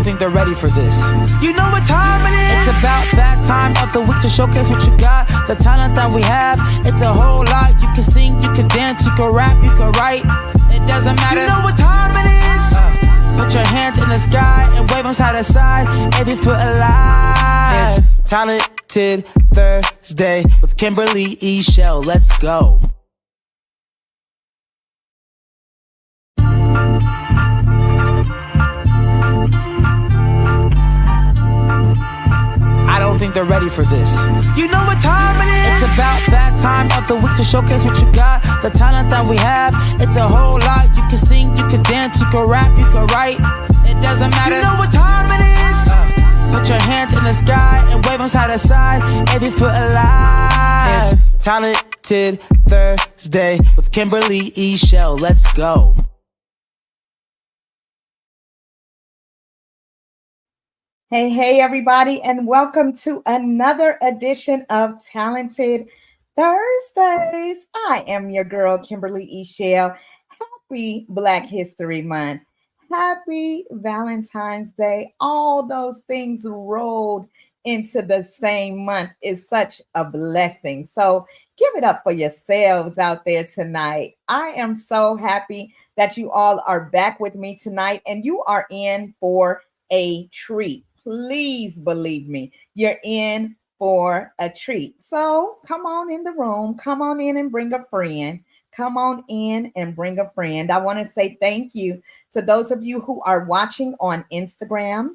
think they're ready for this. You know what time it is? It's about that time of the week to showcase what you got, the talent that we have. It's a whole lot. You can sing, you can dance, you can rap, you can write. It doesn't matter. You know what time it is? Put your hands in the sky and wave them side to side. Every foot alive. It's Talented Thursday with Kimberly Eichelle. Let's go. I don't think they're ready for this. You know what time it is? It's about that time of the week to showcase what you got, the talent that we have. It's a whole lot. You can sing, you can dance, you can rap, you can write. It doesn't matter. You know what time it is? Put your hands in the sky and wave them side to side. Every foot alive. It's Talented Thursday with Kimberly Eichelle. Let's go. Hey, everybody, and welcome to another edition of Talented Thursdays. I am your girl, Kimberly Eichelle. Happy Black History Month. Happy Valentine's Day. All those things rolled into the same month is such a blessing. So give it up for yourselves out there tonight. I am so happy that you all are back with me tonight, and you are in for a treat. Please believe me, you're in for a treat. So come on in the room. Come on in and bring a friend. Come on in and bring a friend. I want to say thank you to those of you who are watching on Instagram,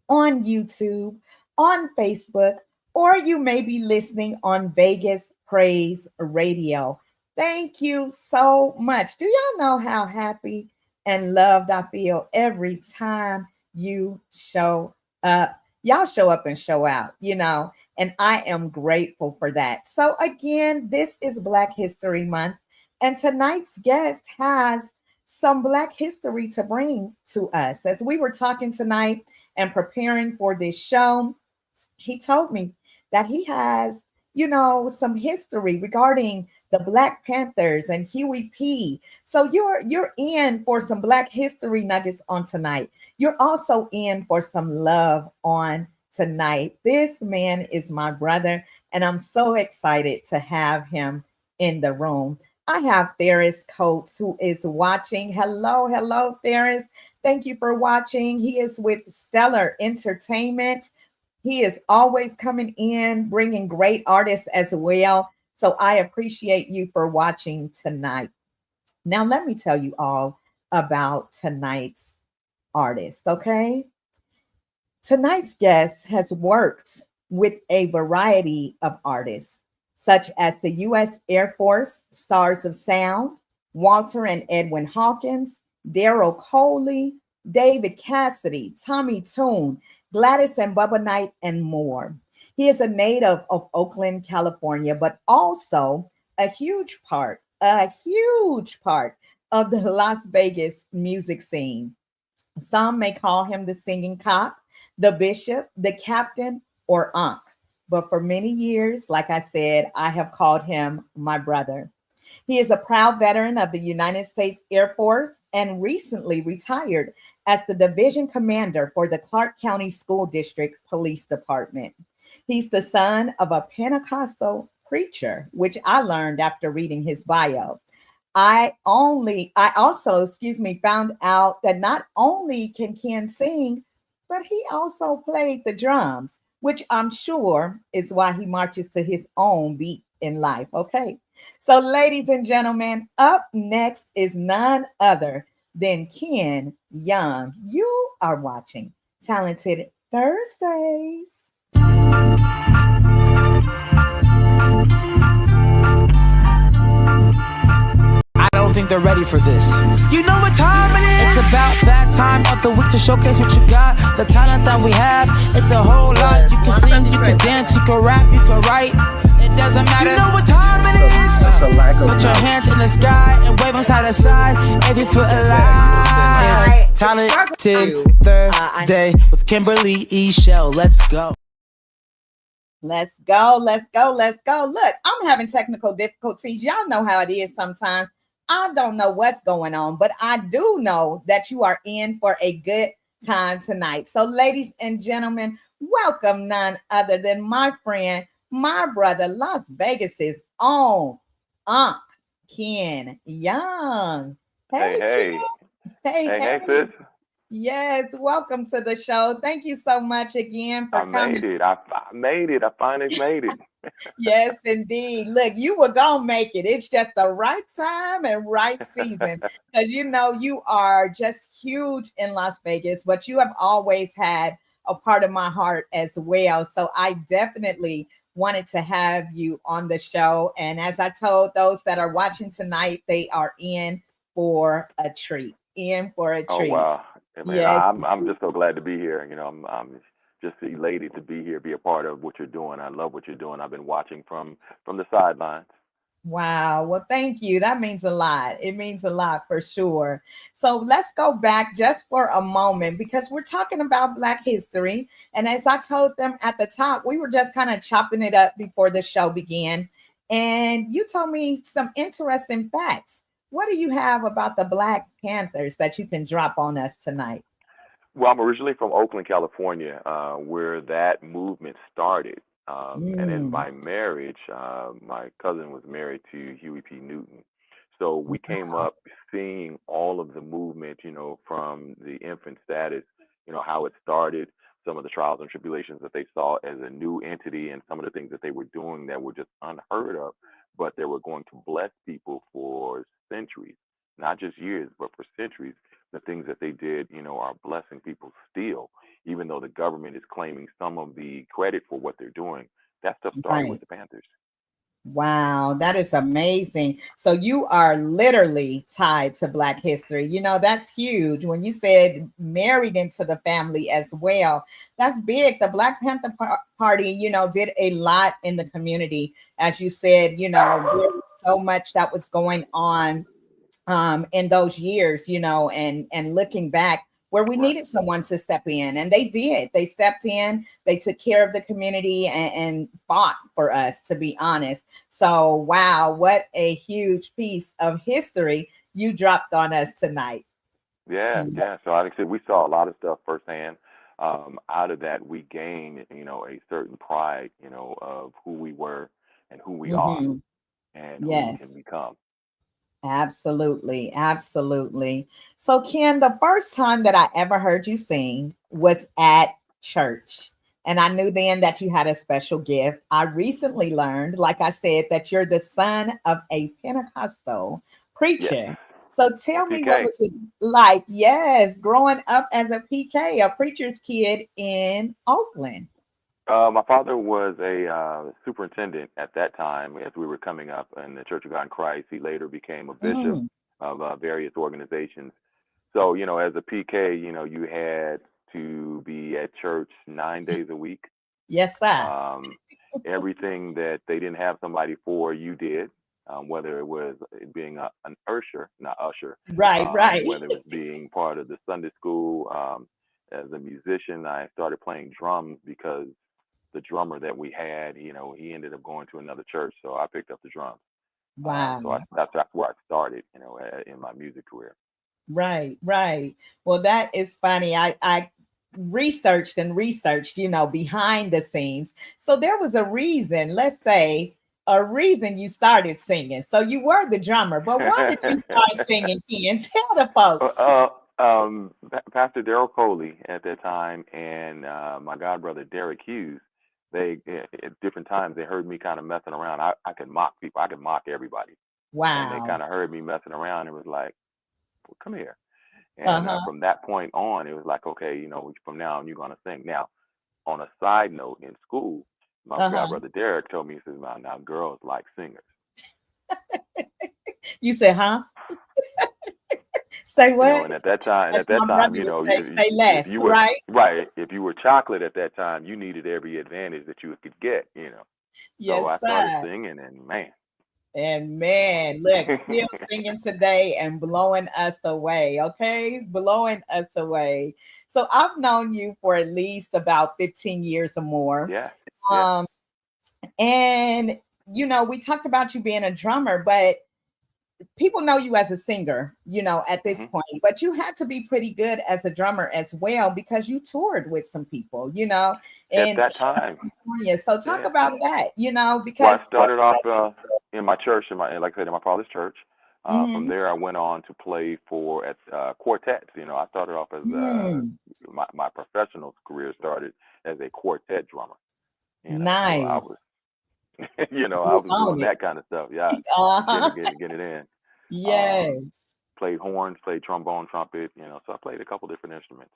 on YouTube, on Facebook, or you may be listening on Vegas Praise Radio. Thank you so much. Do y'all know how happy and loved I feel every time you show up? Y'all show up and show out, and I am grateful for that. So again, this is Black History Month, and tonight's guest has some Black history to bring to us. As we were talking tonight and preparing for this show, he told me that he has, some history regarding the Black Panthers and Huey P. So you're in for some Black history nuggets on tonight. You're also in for some love on tonight. This man is my brother, and I'm so excited to have him in the room. I have Theris Coates who is watching. Hello, Theris. Thank you for watching. He is with Stellar Entertainment. He is always coming in, bringing great artists as well. So I appreciate you for watching tonight. Now, let me tell you all about tonight's artist, okay? Tonight's guest has worked with a variety of artists, such as the U.S. Air Force Stars of Sound, Walter and Edwin Hawkins, Daryl Coley, David Cassidy, Tommy Tune, Gladys and Bubba Knight, and more. He is a native of Oakland, California, but also a huge part of the Las Vegas music scene. Some may call him the singing cop, the bishop, the captain, or Unc. But for many years, like I said, I have called him my brother. He is a proud veteran of the United States Air Force and recently retired as the division commander for the Clark County School District Police Department. He's the son of a Pentecostal preacher, which I learned after reading his bio. I also found out that not only can Ken sing, but he also played the drums, which I'm sure is why he marches to his own beat in life. Okay. So ladies and gentlemen, up next is none other than Ken Young. You are watching Talented Thursdays. I don't think they're ready for this. You know what time it is? It's about that time of the week to showcase what you got, the talent that we have. It's a whole lot. You can sing, you can dance, you can rap, you can write. It doesn't matter. You know what time it is? Put your hands in the sky and wave them side to side. Every foot alive. Talented Thursday with Kimberly Eichelle. Let's go. Let's go. Look, I'm having technical difficulties. Y'all know how it is sometimes. I don't know what's going on, but I do know that you are in for a good time tonight. So, ladies and gentlemen, welcome none other than my friend, my brother, Las Vegas's own Unc Ken Young. Hey, Hey, hey, Ken. Hey, hey, hey. sis. Yes, welcome to the show. Thank you so much again for I coming. made it. I made it. I finally made it. Yes, indeed. Look, you were gonna make it. It's just the right time and right season. Because you are just huge in Las Vegas, but you have always had a part of my heart as well. So I definitely wanted to have you on the show. And as I told those that are watching tonight, they are in for a treat. In for a Oh treat. wow, I mean, Yes. I'm just so glad to be here. I'm just elated to be here, be a part of what you're doing. I love what you're doing. I've been watching from the sidelines. Wow. Well, thank you. That means a lot. It means a lot for sure. So let's go back just for a moment because we're talking about Black history. And as I told them at the top, we were just kind of chopping it up before the show began. And you told me some interesting facts. What do you have about the Black Panthers that you can drop on us tonight? Well, I'm originally from Oakland, California, where that movement started. And then Mm, by marriage, my cousin was married to Huey P. Newton. So we came up seeing all of the movement, from the infant status, how it started, some of the trials and tribulations that they saw as a new entity, and some of the things that they were doing that were just unheard of, but they were going to bless people for centuries, not just years, but for centuries. The things that they did, are blessing people still, even though the government is claiming some of the credit for what they're doing. That stuff started with right. the Panthers. Wow, that is amazing. So you are literally tied to Black history. That's huge. When you said married into the family as well, that's big. The Black Panther Party, did a lot in the community. As you said, there was so much that was going on in those years, and looking back where we Right. needed someone to step in, and they did. They stepped in, they took care of the community and fought for us, to be honest. So, wow, what a huge piece of history you dropped on us tonight. Yeah, Yeah. yeah. So like I said, we saw a lot of stuff firsthand. Out of that, we gained, a certain pride, of who we were and who we are Mhm. and who we can Yes. become. Absolutely, absolutely. So, Ken, the first time that I ever heard you sing was at church. And I knew then that you had a special gift. I recently learned, like I said, that you're the son of a Pentecostal Yes, preacher. So a tell me, what PK. was it like? Yes, growing up as a PK, a preacher's kid in Oakland. My father was a superintendent at that time as we were coming up in the Church of God in Christ. He later became a bishop Mm, of various organizations. So, as a PK, you had to be at church 9 days a week. yes, sir. Um, Everything that they didn't have somebody for, you did. Whether it was being an usher, not usher, Right, right. whether it was being part of the Sunday school. As a musician, I started playing drums because the drummer that we had, he ended up going to another church, so I picked up the drums. So Wow. that's where I started, in my music career. Right, right. Well, that is funny. I researched and researched, behind the scenes. So there was a reason, let's say, a reason you started singing. So you were the drummer, but why did you start singing, Ken? Tell the folks. Pastor Daryl Coley at that time and my god brother Derek Hughes, they at different times they heard me kind of messing around. I could mock people, I could mock everybody, and they Wow. kind of heard me messing around and was like, well, "Come here." And Uh-huh. from that point on, it was like, okay, from now on you're gonna sing. Now, on a side note, in school, my god Uh-huh. brother Derek told me, he says, now girls like singers." You said, huh? Say what? And at that time, As my brother would say, say if less, you were right? right, if you were chocolate at that time, you needed every advantage that you could get. So Yes, I started sir. singing, and man, And so man, look, still singing today and blowing us away, okay? Blowing us away. So I've known you for at least about 15 years or more. yeah, yeah. Um, and we talked about you being a drummer, but people know you as a singer, at this Hmm. point, but you had to be pretty good as a drummer as well because you toured with some people, At in that time, California. So talk yeah. about that, Well, because I started off in my church, like I said, in my father's church. From Mhm. there, I went on to play for at quartets. I started off as Mm, my professional career started as a quartet drummer. So I was, nice. I You was was doing on it. that kind of stuff. Yeah, Uh-huh. getting it in. Yes. Um, Played horns, played trombone, trumpet. So I played a couple different instruments.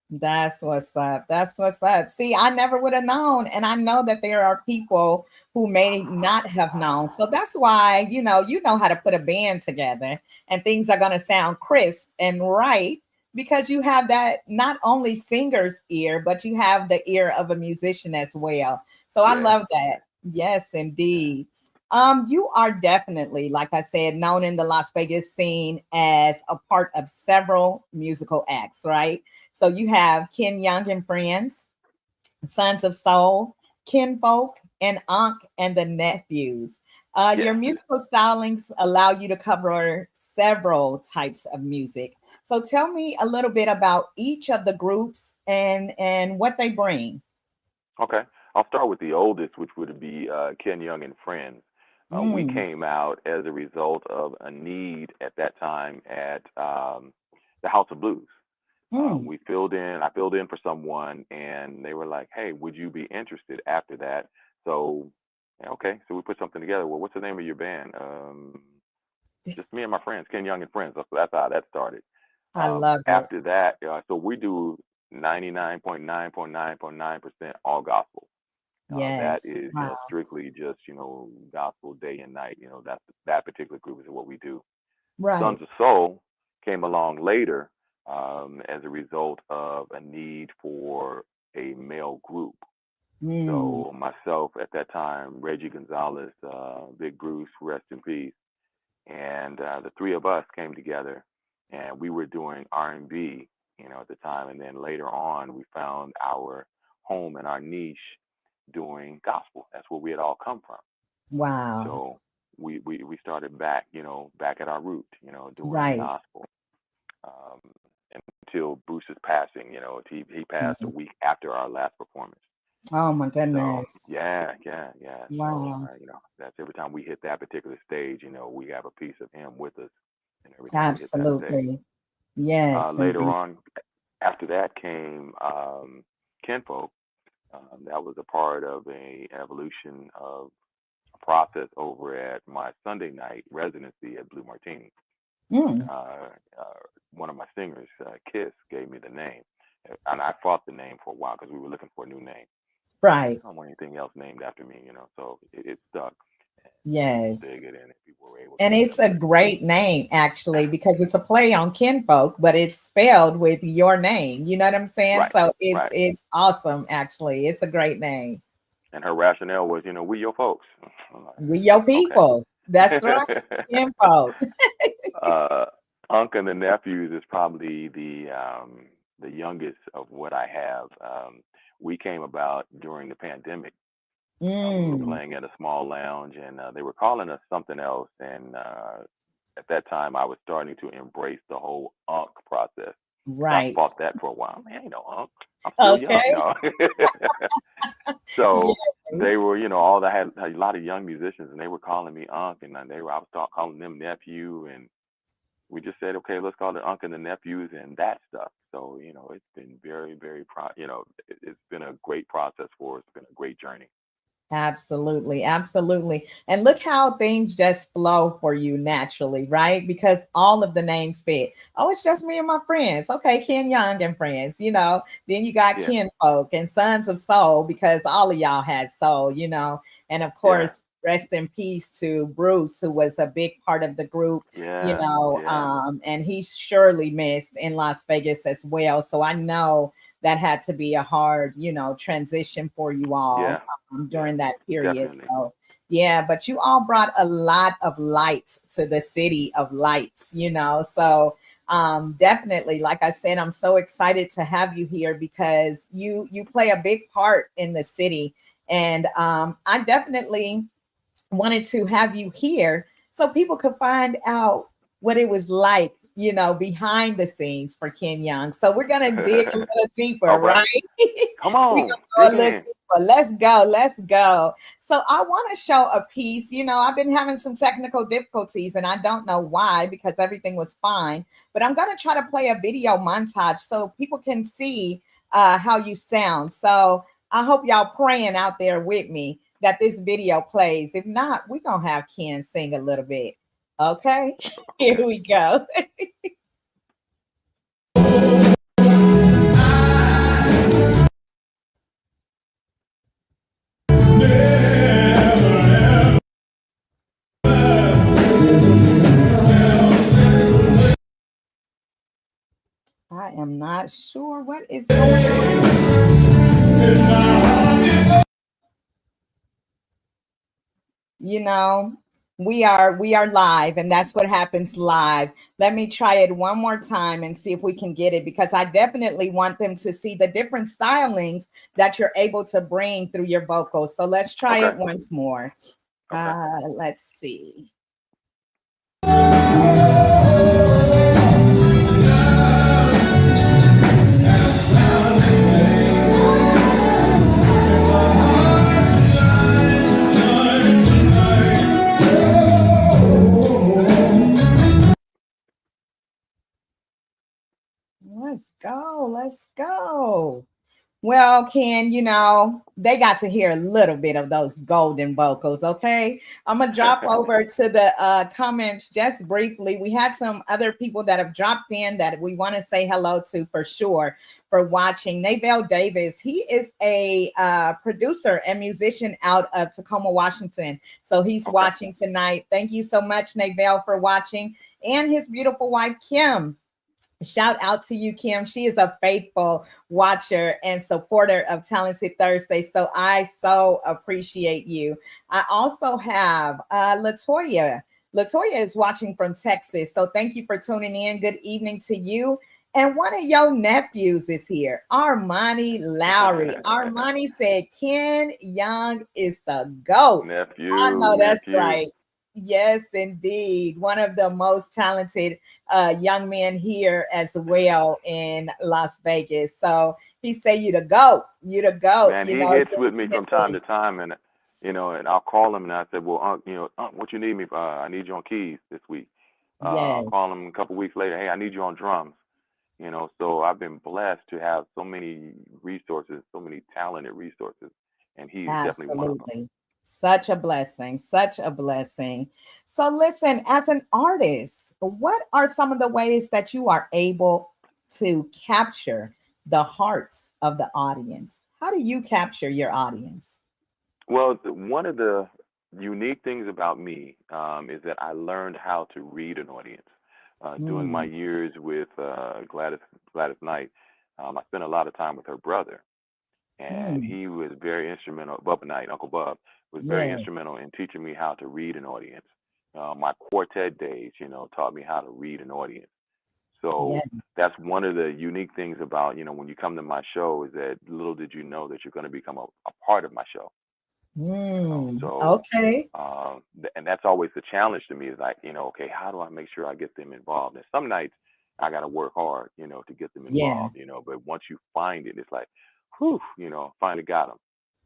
That's what's up. That's what's up. See, I never would have known. And I know that there are people who may not have known. So that's why, you know how to put a band together and things are going to sound crisp and right because you have that not only singer's ear, but you have the ear of a musician as well. So I Yeah, love that. Yes, yeah, indeed. You are definitely, like I said, known in the Las Vegas scene as a part of several musical acts, right? So you have Ken Young and Friends, Sons of Soul, Kinfolk, and Ankh and the Nephews. Your yes. musical stylings allow you to cover several types of music. So tell me a little bit about each of the groups and what they bring. Okay. I'll start with the oldest, which would be Ken Young and Friends. We Mm, came out as a result of a need at that time at the House of Blues. mm. We filled in, I filled in for someone, and they were like, "Hey, would you be interested after that?" So, yeah, okay, so we put something together. Well, what's the name of your band? Just me and my friends, Ken Young and Friends. That's how that started. I love it. After that, so we do 99.9.9.9% all gospel. That Yes. is, Wow. strictly just, gospel day and night. That particular group is what we do. Sons Right. of Soul came along later as a result of a need for a male group. Mm, So myself at that time, Reggie Gonzalez, Big Bruce, rest in peace, and the three of us came together, and we were doing R&B, at the time, and then later on we found our home and our niche doing gospel. That's where we had all come from. wow. So we started back, back at our root, doing Right. gospel um, until Bruce's passing. He passed a Mhm. week after our last performance. Oh my So goodness. yeah, yeah, yeah. So Wow. that's every time we hit that particular stage, we have a piece of him with us, and every time we hit that stage. Absolutely. Yes, Later indeed. on, after that came Kinfolk. That was a part of a evolution of a process over at my Sunday night residency at Blue Martini. Mm, Uh, uh, One of my singers, Kiss, gave me the name, and I fought the name for a while because we were looking for a new name. I right. don't want anything else named after me, so it stuck. And people Yes. dig it, and people were able And to, it's a listen to it. great name, actually, because it's a play on kinfolk, but it's spelled with your name. You know what I'm saying? Right, So it's right. it's awesome, actually. It's a great name. And her rationale was, we your folks. I'm like, We your okay. people. That's right. Kinfolk. uh, Unc and the Nephews is probably the youngest of what I have. We came about during the pandemic. We were Mm, playing at a small lounge, and they were calling us something else. And at that time, I was starting to embrace the whole Unc process. So I right. fought that for a while. Man, ain't no Unc. I'm still young, Okay. no. So they Yes. were, all I had a lot of young musicians, and they were calling me Unc, and then I was start calling them nephew, and we just said, okay, let's call it Unc and the Nephews and that stuff. So it's been very, very it's been a great process for us. It's been a great journey. Absolutely, absolutely. And look how things just flow for you naturally, right? Because all of the names fit. Oh, it's just me and my friends. Okay, Ken Young and friends. Then you got Yeah, Kinfolk and Sons of Soul because all of y'all had soul. And of yeah, course, rest in peace to Bruce, who was a big part of the group, yeah, yeah, and he's surely missed in Las Vegas as well. So I know that had to be a hard, transition for you all yeah, yeah, during that period. definitely. So, yeah, but you all brought a lot of light to the city of lights. So, definitely, like I said, I'm so excited to have you here because you play a big part in the city, and I definitely wanted to have you here so people could find out what it was like, behind the scenes for Ken Young. So we're gonna dig a little deeper, All right. right? Come We're on. gonna Dig go a little in. deeper. Let's go, let's go. So I want to show a piece. I've been having some technical difficulties and I don't know why because everything was fine. But I'm gonna try to play a video montage so people can see how you sound. So I hope y'all praying out there with me that this video plays. If not, we're gonna have Ken sing a little bit. Okay, here Okay. we go. I am not sure what is going on. you know we are live, and that's what happens live. Let me try it one more time and see if we can get it, because I definitely want them to see the different stylings that you're able to bring through your vocals. So let's try Okay. it once more. Okay. Let's see. Let's go, let's go. Well, Ken, they got to hear a little bit of those golden vocals. Okay. I'm going to drop over to the comments just briefly. We had some other people that have dropped in that we want to say hello to for sure for watching. Navell Davis, he is a producer and musician out of Tacoma, Washington. So he's Okay. watching tonight. Thank you so much, Navell, for watching. And his beautiful wife, Kim. Shout out to you, Kim. She is a faithful watcher and supporter of Talented Thursday. So I so appreciate you. I also have Latoya. Latoya is watching from Texas. So thank you for tuning in. Good evening to you. And one of your nephews is here, Armani Lowry. Armani said Ken Young is the GOAT. I Nephew, know that's nephew. right. Yes, indeed. One of the most talented young men here as well in Las Vegas. So he say you to go, you to go. Man, he hits Just with me from time to time, and and I'll call him and I said, well, Unc, what you need me for? I need you on keys this week. I'll yes, call him a couple weeks later. Hey, I need you on drums. So I've been blessed to have so many resources, so many talented resources, and he's definitely one of them. absolutely. Such a blessing, such a blessing. So listen, as an artist, what are some of the ways that you are able to capture the hearts of the audience? How do you capture your audience? Well, one of the unique things about me is that I learned how to read an audience. During my Mm, years with Gladys Knight, I spent a lot of time with her brother, and mm, he was very instrumental. Bubba Knight, Uncle Bub, was very yes, instrumental in teaching me how to read an audience. My quartet days, taught me how to read an audience. So yes. that's one of the unique things about, when you come to my show is that little did you know that you're going to become a part of my show. So Okay. and that's always the challenge to me is like, okay, how do I make sure I get them involved? And some nights I got to work hard, to get them Yeah. involved, but once you find it, it's like, whew, finally got them.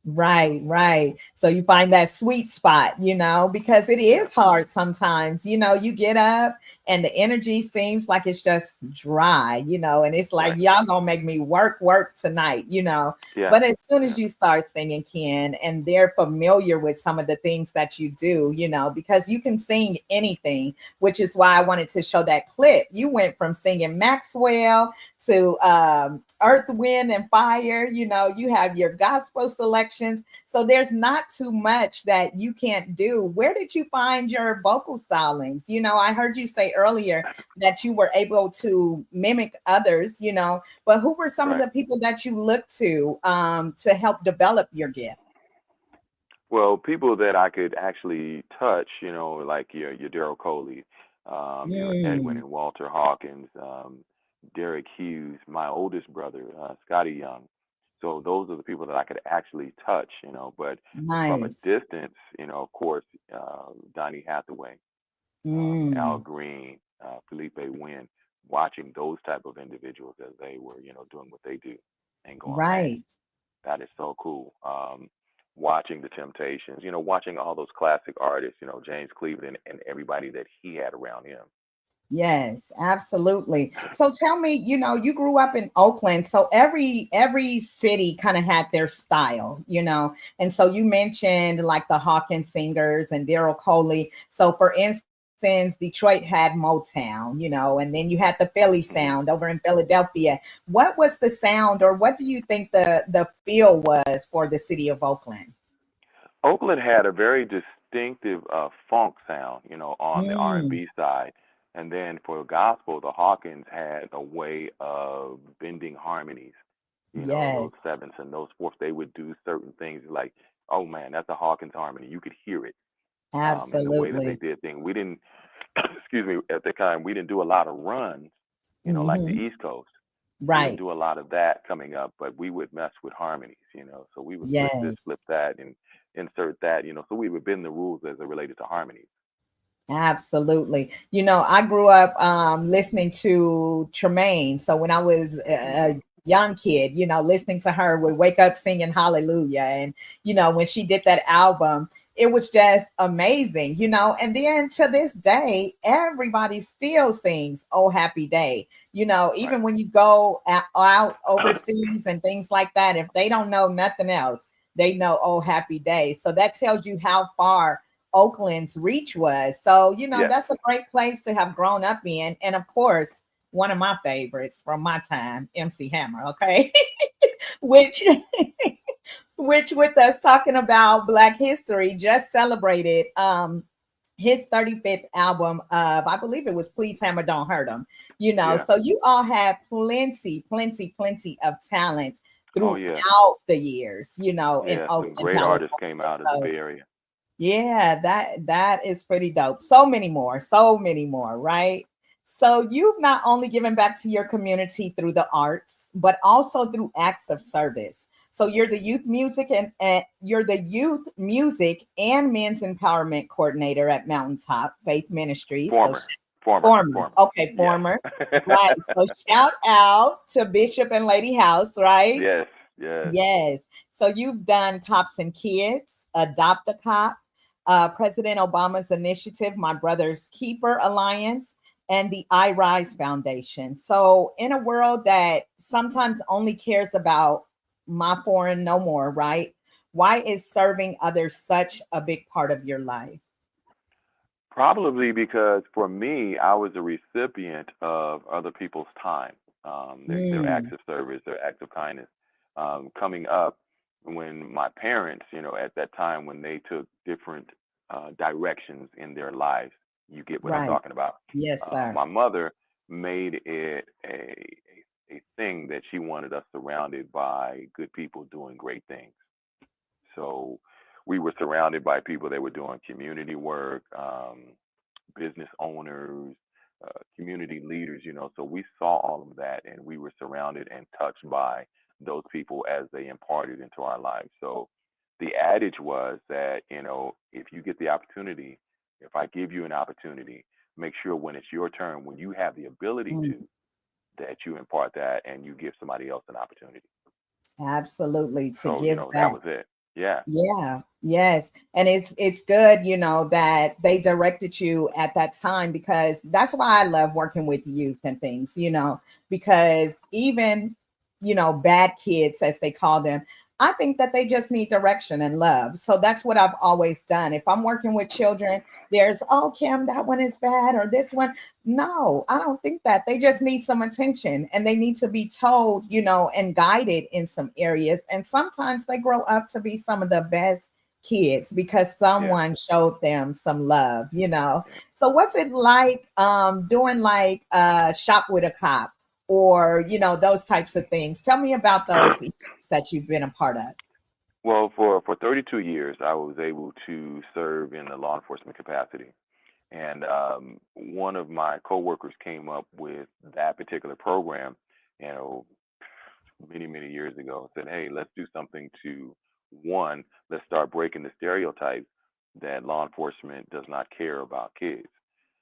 Right, right. So you find that sweet spot, because it Yes, is hard sometimes. You get up and the energy seems like it's just dry, and it's like, right. y'all gonna make me work tonight. Yeah, But as soon as yeah, you start singing, Ken, and they're familiar with some of the things that you do, because you can sing anything, which is why I wanted to show that clip. You went from singing Maxwell to Earth, Wind, and Fire. You have your gospel selections. So there's not too much that you can't do. Where did you find your vocal stylings? I heard you say earlier that you were able to mimic others, but who were some of right. the people that you looked to help develop your gift? Well, people that I could actually touch, like your Daryl Coley, your Edwin Mm, and Walter Hawkins, Derek Hughes, my oldest brother, Scotty Young. So those are the people that I could actually touch, but from a nice. distance, of course, Donnie Hathaway. Al Mm, Green, Felipe Wynn, watching those type of individuals as they were, doing what they do and going, man, right. that is so cool. Watching the Temptations, watching all those classic artists, James Cleveland and everybody that he had around him. Yes, absolutely. So tell me, you grew up in Oakland, so every city kind of had their style, And so you mentioned like the Hawkins singers and Daryl Coley. So for instance, Detroit had Motown, and then you had the Philly Hmm. sound over in Philadelphia. What was the sound, or what do you think the feel was for the city of Oakland? Oakland had a very distinctive funk sound, on the Mm, R&B side, and then for gospel, the Hawkins had a way of bending harmonies, yes, those sevenths and those fourths. They would do certain things like, oh man, that's a Hawkins harmony. You could hear it in the way that they absolutely. did things. We didn't, excuse me, at the time, we didn't do a lot of runs, like the Hmm. East Coast. We didn't Right. do a lot of that coming up, but we would mess with harmonies, So we would flip this, Yes. flip that, and insert that, So we would bend the rules as it related to harmonies. Absolutely. I grew up listening to Tremaine. So when I was Hmm. a young kid, listening to her would wake up singing Hallelujah. And, when she did that album, it was just amazing, And then to this day, everybody still sings Oh Happy Day. Right. Even when you go out overseas and things like that, if they don't know nothing else, they know Oh Happy Day. So that tells you how far Oakland's reach was. So, Yes. that's a great place to have grown up in. And of course, one of my favorites from my time, MC Hammer, okay? which which with us talking about Black history just celebrated his 35th album of, I believe it was Please Hammer Don't Hurt Him. Yeah. So you all had plenty of talent Oh yeah. throughout the years, in Yeah. Some Oakland, great artists came California. out of the So Bay Area. yeah, that is pretty dope. So many more, right? So you've not only given back to your community through the arts, but also through acts of service. So you're the youth music and men's empowerment coordinator at Mountaintop Faith Ministries. So Former. Former. former, Former. okay, Yes. former, right? So shout out to Bishop and Lady House, right? Yes. Yes. Yes. So you've done Cops and Kids, Adopt a Cop, President Obama's initiative, My Brother's Keeper Alliance, and the I Rise Foundation. So, in a world that sometimes only cares about my foreign no more, right? Why is serving others such a big part of your life? Probably because for me, I was a recipient of other people's time, their acts Mm, of service, their acts of kindness. Coming up, when my parents, at that time, when they took different directions in their lives, you get what I'm right. talking about. Yes, sir. My mother made it a thing that she wanted us surrounded by good people doing great things. So we were surrounded by people that were doing community work, business owners, community leaders, So we saw all of that and we were surrounded and touched by those people as they imparted into our lives. So the adage was that, if you get the opportunity, if I give you an opportunity, make sure when it's your turn, when you have the ability Mm, to, that you impart that and you give somebody else an opportunity. absolutely. To So, give that back. was it. Yeah. Yeah, yes. And it's good, that they directed you at that time, because that's why I love working with youth and things, because even, bad kids, as they call them, I think that they just need direction and love. So that's what I've always done. If I'm working with children, there's, oh, Kim, that one is bad, or this one. No, I don't think that. They just need some attention, and they need to be told, and guided in some areas. And sometimes they grow up to be some of the best kids because Yeah. someone showed them some love. Yeah. So what's it like doing like shop with a cop, or those types of things? Tell me about those events that you've been a part of. Well, for 32 years, I was able to serve in the law enforcement capacity. And one of my coworkers came up with that particular program, you know, many years ago. Said, "Hey, let's do something to one. Let's start breaking the stereotype that law enforcement does not care about kids."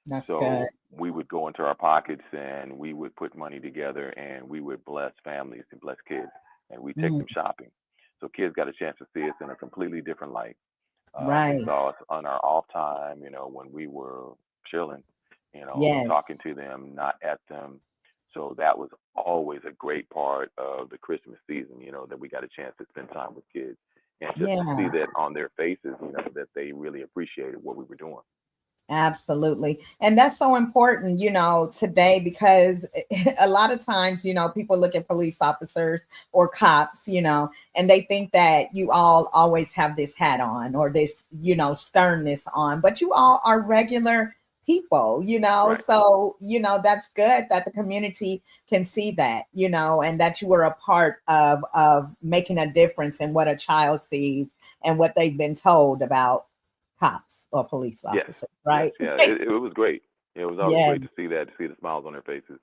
That's good. So we would go into our pockets and we would put money together and we would bless families and bless kids and we take Mm, them shopping. So kids got a chance to see us in a completely different light. They right. saw us on our off time, when we were chilling, talking Yes. to them, not at them. So that was always a great part of the Christmas season, that we got a chance to spend time with kids and just to see Yeah. that on their faces, that they really appreciated what we were doing. Absolutely. And that's so important, today, because a lot of times, people look at police officers or cops, and they think that you all always have this hat on or this, sternness on, but you all are regular people, Right. so, that's good that the community can see that, and that you were a part of making a difference in what a child sees and what they've been told about cops or police Yes. officers, Yes. right? Yeah. It was great. It was always Yeah, great to see that, to see the smiles on their faces.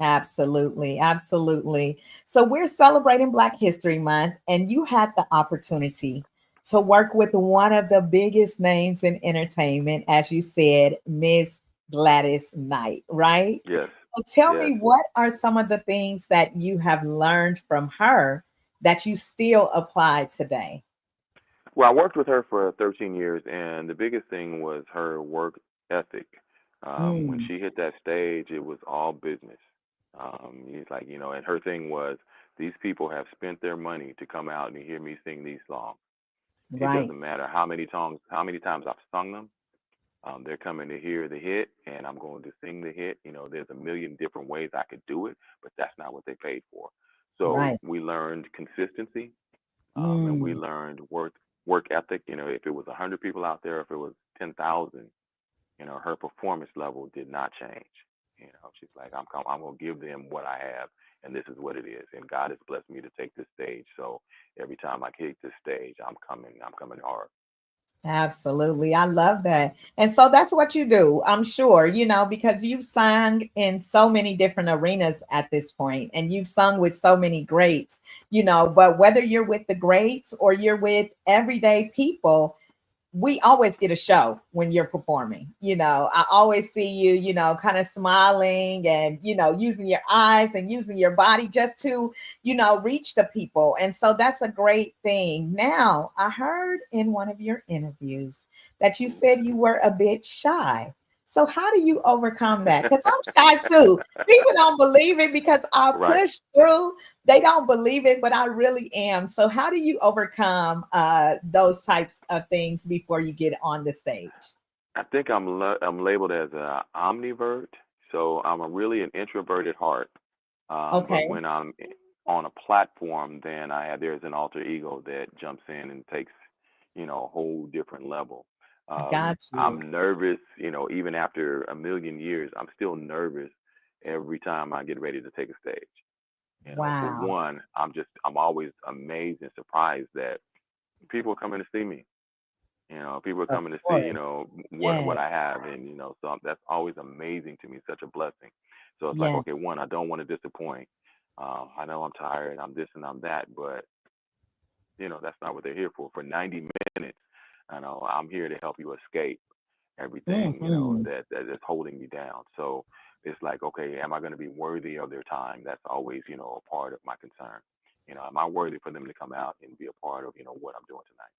absolutely. Absolutely. So we're celebrating Black History Month, and you had the opportunity to work with one of the biggest names in entertainment, as you said, Miss Gladys Knight, right? Yes. So tell Yes. me, what are some of the things that you have learned from her that you still apply today? Well, I worked with her for 13 years, and the biggest thing was her work ethic. When Mm, she hit that stage, it was all business. It's like, and her thing was, these people have spent their money to come out and hear me sing these songs. It right, doesn't matter how many times I've sung them. They're coming to hear the hit, and I'm going to sing the hit. There's a million different ways I could do it, but that's not what they paid for. So right. we learned consistency, and we Mm, learned work ethic. If it was 100 people out there, if it was 10,000, her performance level did not change. She's like, I'm gonna give them what I have, and this is what it is. And God has blessed me to take this stage. So every time I hit this stage, I'm coming hard. absolutely. I love that. And so that's what you do, I'm sure, because you've sung in so many different arenas at this point and you've sung with so many greats, but whether you're with the greats or you're with everyday people, we always get a show when you're performing. I always see you, kind of smiling and, using your eyes and using your body just to, reach the people. And so that's a great thing. Now, I heard in one of your interviews that you Ooh. said you were a bit shy. So how do you overcome that? Because I'm shy too. People don't believe it because I Right. push through. They don't believe it, but I really am. So how do you overcome those types of things before you get on the stage? I think I'm labeled as a omnivert, so I'm a really an introvert at heart. But Okay, when I'm on a platform, then there's an alter ego that jumps in and takes, a whole different level. got you. I'm nervous, even after a million years, I'm still nervous every time I get ready to take a stage. For Wow. one, I'm always amazed and surprised that people are coming to see me. People are Of coming to see, course. what I Yes. have, and that's always amazing to me, such a blessing. So it's like, okay, Yes. one, I don't want to disappoint. I know I'm tired, I'm this and I'm that, but that's not what they're here for. For 90 minutes, I'm here to help you escape everything, Hmm. that is holding me down. So it's like, okay, am I going to be worthy of their time? That's always, a part of my concern. Am I worthy for them to come out and be a part of, what I'm doing tonight?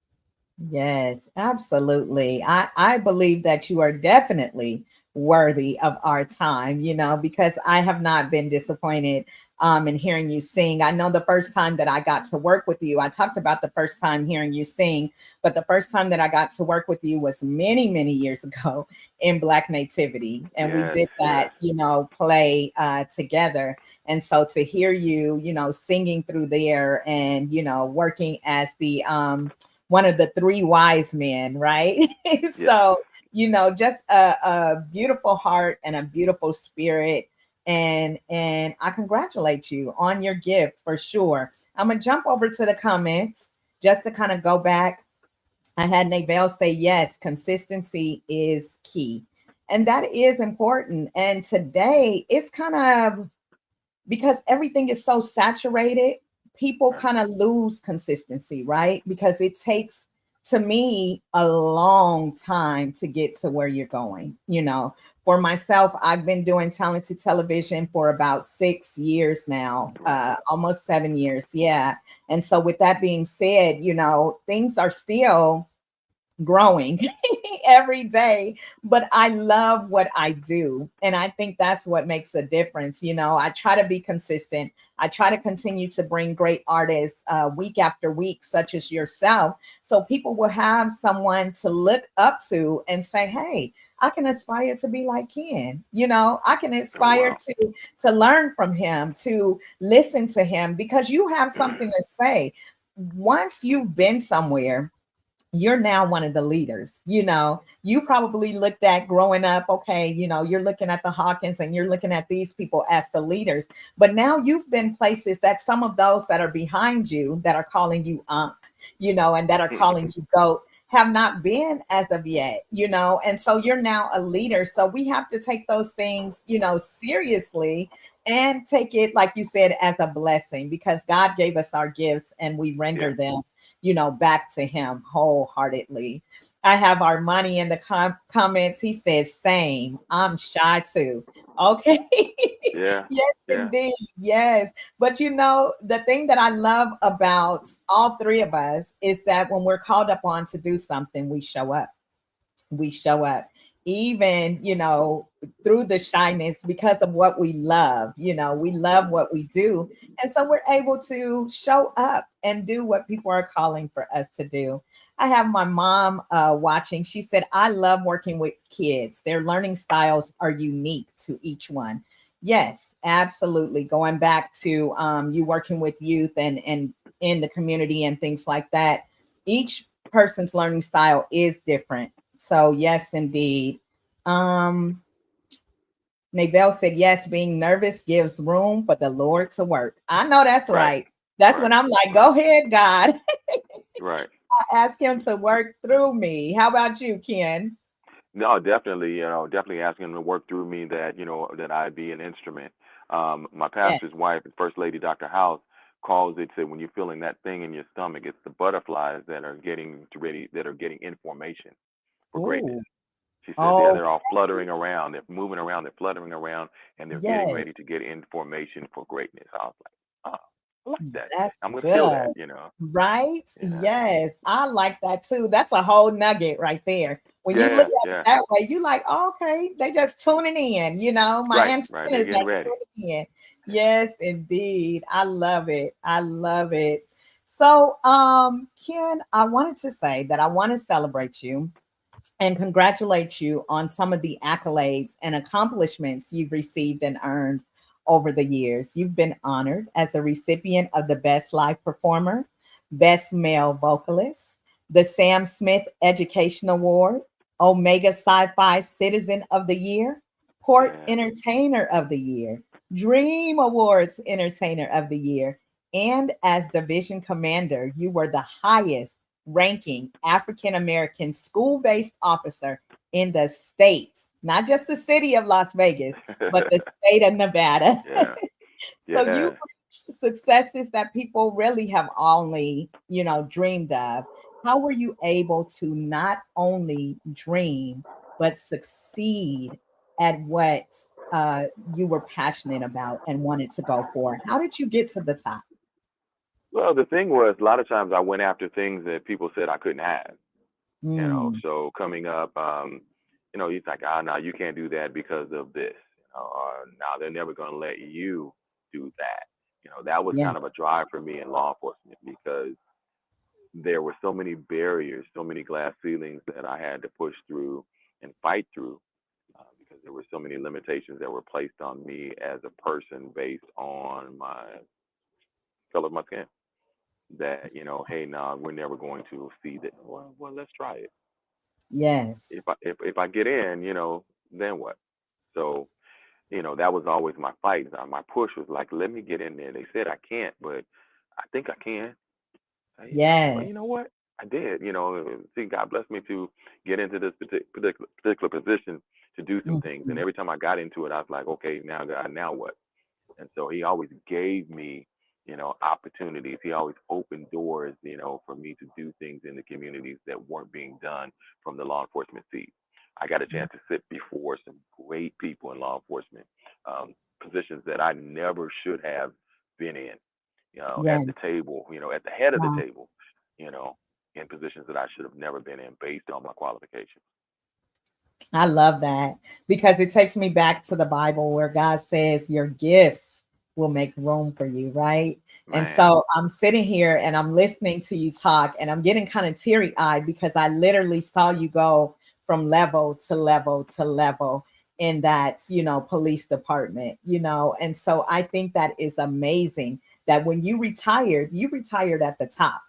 Yes, absolutely. I believe that you are definitely worthy of our time, because I have not been disappointed in hearing you sing. I know the first time that I got to work with you, I talked about the first time hearing you sing, but the first time that I got to work with you was many, many years ago in Black Nativity. And we Yes, did that, yes, play together. And so to hear you, singing through there and, working as the one of the three wise men, right? yes. So, just a beautiful heart and a beautiful spirit. And I congratulate you on your gift for sure. I'm gonna jump over to the comments just to kind of go back. I had Navell say, yes, consistency is key. And that is important. And today it's kind of because everything is so saturated, people Right. kind of lose consistency, right? Because it takes to me a long time to get to where you're going. For myself, I've been doing talented television for about 6 years now, Wow. almost 7 years. Yeah. And so with that being said, things are still growing every day, but I love what I do. And I think that's what makes a difference. I try to be consistent. I try to continue to bring great artists week after week, such as yourself, so people will have someone to look up to and say, hey, I can aspire to be like Ken. I can Oh, aspire wow. to learn from him, to listen to him, because you have something to say. Once you've been somewhere, you're now one of the leaders. You probably looked at growing up, okay, you're looking at the Hawkins and you're looking at these people as the leaders, but now you've been places that some of those that are behind you, that are calling you Unc, and that are calling you Goat, have not been as of yet, and so you're now a leader. So we have to take those things, seriously, and take it, like you said, as a blessing, because God gave us our gifts and we Yeah. render them, back to him wholeheartedly. I have Armani in the comments. He says, same. I'm shy too. Okay. Yeah. Yes, Yeah. indeed. Yes. But the thing that I love about all three of us is that when we're called upon to do something, we show up, even through the shyness, because of what we love. We love what we do, and so we're able to show up and do what people are calling for us to do. I have my mom watching. She said, I love working with kids. Their learning styles are unique to each one. Yes, absolutely. Going back to you working with youth and in the community and things like that, each person's learning style is different. So yes, indeed. Um, Navelle said, yes, being nervous gives room for the Lord to work. I know that's Right. right. That's when Right. I'm like, Right. go ahead, God. Right. I ask him to work through me. How about you, Ken? No, definitely, definitely asking him to work through me, that, that I be an instrument. My pastor's Yes. wife, First Lady Dr. House, calls it, said, when you're feeling that thing in your stomach, it's the butterflies that are getting ready, that are getting information for greatness. Ooh. She said Oh, they're all fluttering around, they're moving around, they're fluttering around, and they're getting yes. ready to get information for greatness. I was like, oh, I like that. That's I'm gonna feel good. that. Right? You know. Yes. I like that too. That's a whole nugget right there. When you look Yeah, at it yeah. that way, you like, oh, okay, they just tuning in, my Right, right. They're antennas getting are ready. tuning in. Yes, indeed. I love it. I love it. So, Ken, I wanted to say that I want to celebrate you and congratulate you on some of the accolades and accomplishments you've received and earned over the years. You've been honored as a recipient of the Best Live Performer, Best Male Vocalist, the Sam Smith Education Award, Omega Sci-Fi Citizen of the Year, Port Yeah. Entertainer of the Year, Dream Awards Entertainer of the Year, and as Division Commander, you were the highest ranking African American school based officer in the state, not just the city of Las Vegas, but the state of Nevada. Yeah. So you Yeah. reached successes that people really have only, dreamed of. How were you able to not only dream, but succeed at what you were passionate about and wanted to go for? How did you get to the top? Well, the thing was, a lot of times I went after things that people said I couldn't have. Mm, So coming up, he's like, ah, no, you can't do that because of this. Or now they're never going to let you do that. That was yeah. kind of a drive for me in law enforcement, because there were so many barriers, so many glass ceilings that I had to push through and fight through, because there were so many limitations that were placed on me as a person based on my color of my skin. That, hey, no, we're never going to see that. Well, let's try it. If Yes. I get in, then what? So, that was always my fight. My push was like, let me get in there. They said I can't, but I think I can. Well, you know Yes. what? I did. See, God blessed me to get into this particular position to do some things. And Mhm. every time I got into it, I was like, okay, now God, now what? And so He always gave me opportunities. He always opened doors, for me to do things in the communities that weren't being done from the law enforcement seat. I got a chance to sit before some great people in law enforcement, positions that I never should have been in, at the Yes. table, at the head of the Wow. table, you know, in positions that I should have never been in based on my qualifications. I love that because it takes me back to the Bible where God says your gifts will make room for you, right? And Man, so I'm sitting here and I'm listening to you talk and I'm getting kind of teary eyed because I literally saw you go from level to level to level in that, police department, And so I think that is amazing that when you retired at the top,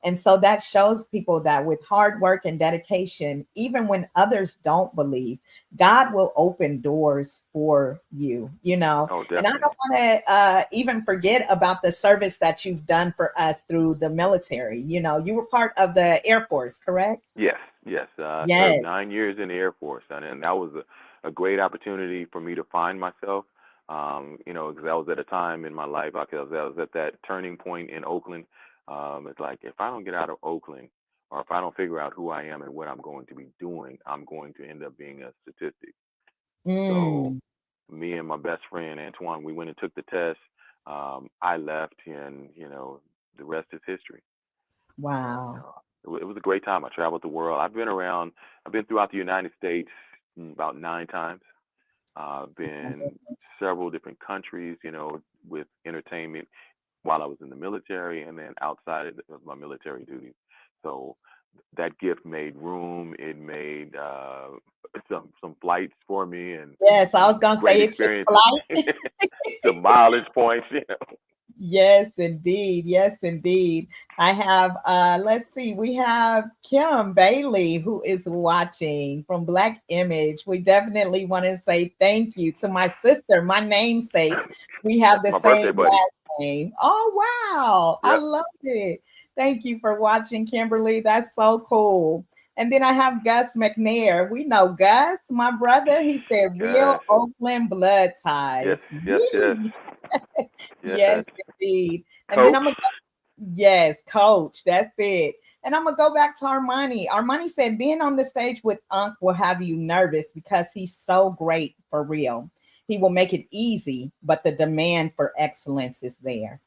and so that shows people that with hard work and dedication, even when others don't believe, God will open doors for you. oh, And I definitely. don't want to even forget about the service that you've done for us through the military. You were part of the Air Force, correct? Yes, yes. I served Yes. 9 years in the Air Force, and that was a great opportunity for me to find myself. Because I was at a time in my life, because I was at that turning point in Oakland. It's like if I don't get out of Oakland, or if I don't figure out who I am and what I'm going to be doing, I'm going to end up being a statistic. So, Mm, me and my best friend Antoine, we went and took the test. I left, and the rest is history. So, wow. it was a great time. I traveled the world. I've been throughout the United States, about 9 times. I've been several different countries, with entertainment while I was in the military and then outside of my military duties. So that gift made room. It made some flights for me, and Yes, I was some going to great say it took experiences, flight. some mileage points. Yes, indeed. Yes, indeed. I have let's see, we have Kim Bailey who is watching from Black Image. We definitely want to say thank you to my sister, my namesake. We have That's the my birthday same buddy. last name. Oh wow. I Yep. love it. Thank you for watching, Kimberly. That's so cool. And then I have Gus McNair. We know Gus, my brother. He said real Yes. Oakland blood Yes. ties. Yes. Yes. Yee. Yes. Yes, indeed. And then Coach. I'm gonna yes, coach. That's it. And I'm gonna go back to Armani. Armani said being on the stage with Unc will have you nervous because he's so great for real. He will make it easy, but the demand for excellence is there.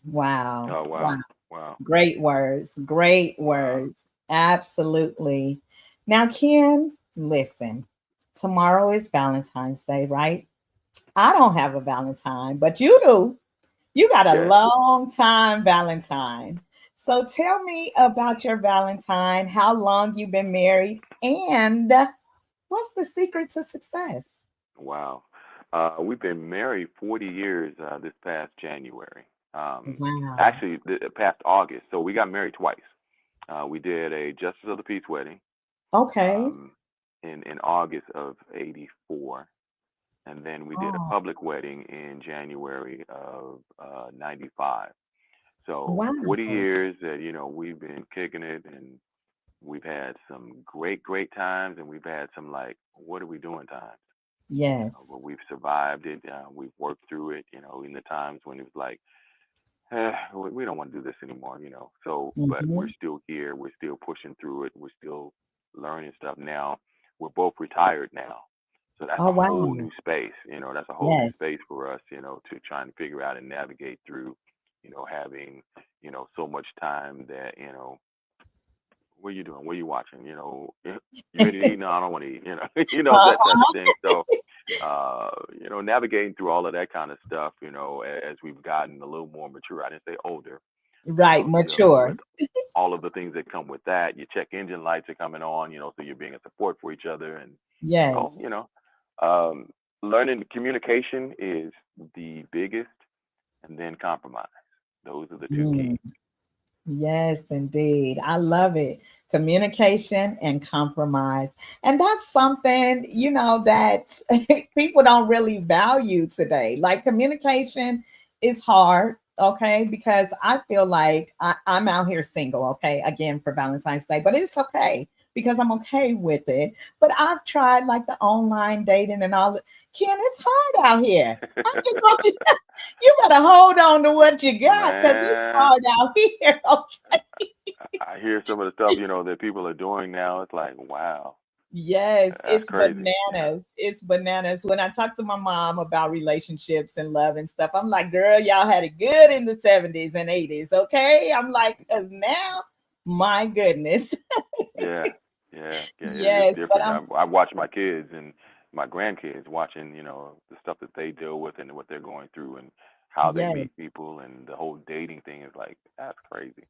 Wow. Oh Wow. wow. Wow. Great words. Great Wow. words. Absolutely. Now, Ken, listen. Tomorrow is Valentine's Day, right? I don't have a Valentine, but you do. You got a Yes. long time Valentine. So tell me about your Valentine, how long you've been married, and what's the secret to success? Wow. We've been married 40 years this past January. Um, Wow. Actually, past August. So we got married twice. We did a Justice of the Peace wedding Okay. um, in August of '84, and then we did a Oh, public wedding in January of '95. So wow. 40 years that we've been kicking it, and we've had some great times, and we've had some like, what are we doing times. But Yes. we've survived it. We've worked through it. In the times when it was like, we don't want to do this anymore. So, but we're Mhm. still here. We're still pushing through it. We're still learning stuff now. We're both retired now. So that's Oh, a wow. whole new space. That's a whole new Yes. space for us, to trying to figure out and navigate through, having, so much time that, what are you doing? What are you watching? You ready to eat? No, I don't want to eat. That type of Uh-huh. thing. So, navigating through all of that kind of stuff, as we've gotten a little more mature. I didn't say older, Right. with Mature. all of the things that come with that. Your check engine lights are coming on, so you're being a support for each other, and so, Yes. um, learning communication is the biggest, and then compromise. Those are the two Mm. keys. Yes, indeed. I love it. Communication and compromise. And that's something, that people don't really value today. Like communication is hard, okay? Because I feel like I'm out here single, okay? Again, for Valentine's Day, but it's okay. because I'm okay with it. But I've tried like the online dating and all. Ken, it's hard out here. I just want you. You better hold on to what you got because it's Man, hard out here. Okay. I hear some of the stuff, that people are doing now. It's like, wow, Yes, that's it's crazy. Yeah. bananas. It's bananas. When I talk to my mom about relationships and love and stuff, I'm like, girl, y'all had it good in the 70s and 80s. Okay. I'm like, because now, my goodness. Yeah. Yeah. Yeah. It's Yes, but different. I'm, I watch my kids and my grandkids watching, the stuff that they deal with and what they're going through and how they yes. meet people and the whole dating thing is like, that's crazy.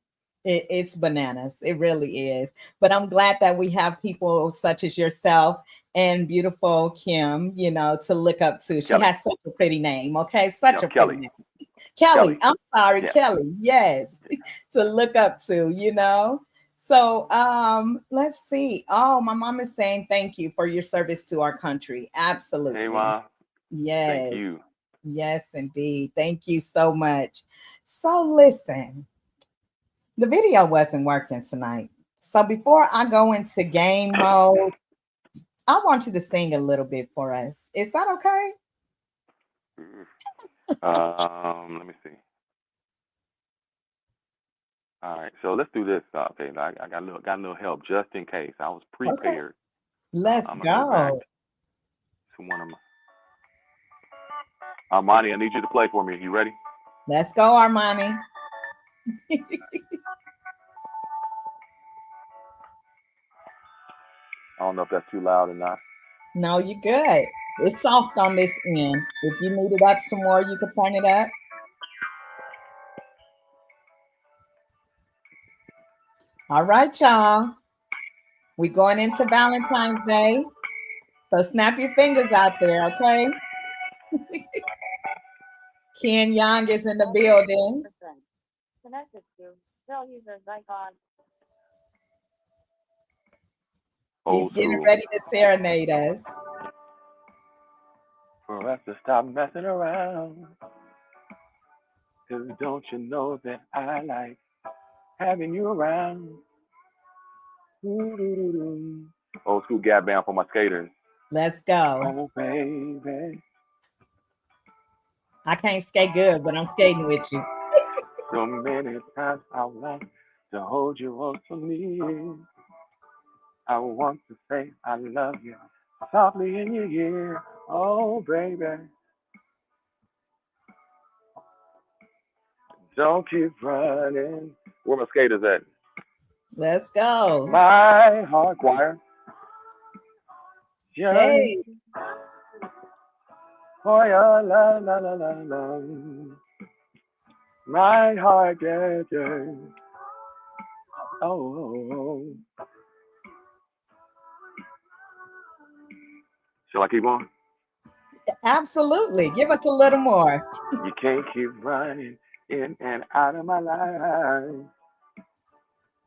It's bananas. It really is. But I'm glad that we have people such as yourself and beautiful Kim, to look up to. She Kelly. has such a pretty name. Okay. Such No, a pretty Kelly. name. Kelly. Kelly. I'm sorry, Yeah. Kelly. Yes. To look up to. So let's see. Oh, my mom is saying thank you for your service to our country. Hey, Absolutely. Ma. Thank Yes. you. Yes, indeed. Thank you so much. So listen. The video wasn't working tonight. So before I go into game mode, I want you to sing a little bit for us. Is that okay? Let me see. All right, so let's do this. Okay, I got a little help just in case. I was Okay. prepared. Let's I'm gonna go back go. to one of my. Armani, I need you to play for me. You ready? Let's go, Armani. I don't know if that's too loud or not. No, you're good. It's soft on this end. If you need it up some more, you can turn it up. All right, y'all. We're going into Valentine's Day. So snap your fingers out there, okay? Ken Young is in the building. He's Old getting school. ready to serenade us. For us to stop messing around. 'Cause don't you know that I like having you around? Ooh-doo-doo-doo. Old school gap band for my skaters. Let's go. Oh, baby. I can't skate good, but I'm skating with you. So many times I want to hold you on so near. I want to say I love you softly in your ear. Oh, baby, don't keep running. Where my skaters at? Let's go. My heart choir. Yearning Hey, for your love, la la la la. My heart gets yearn. Oh, oh, oh. Shall I keep on? absolutely. Give us a little more. You can't keep running in and out of my life.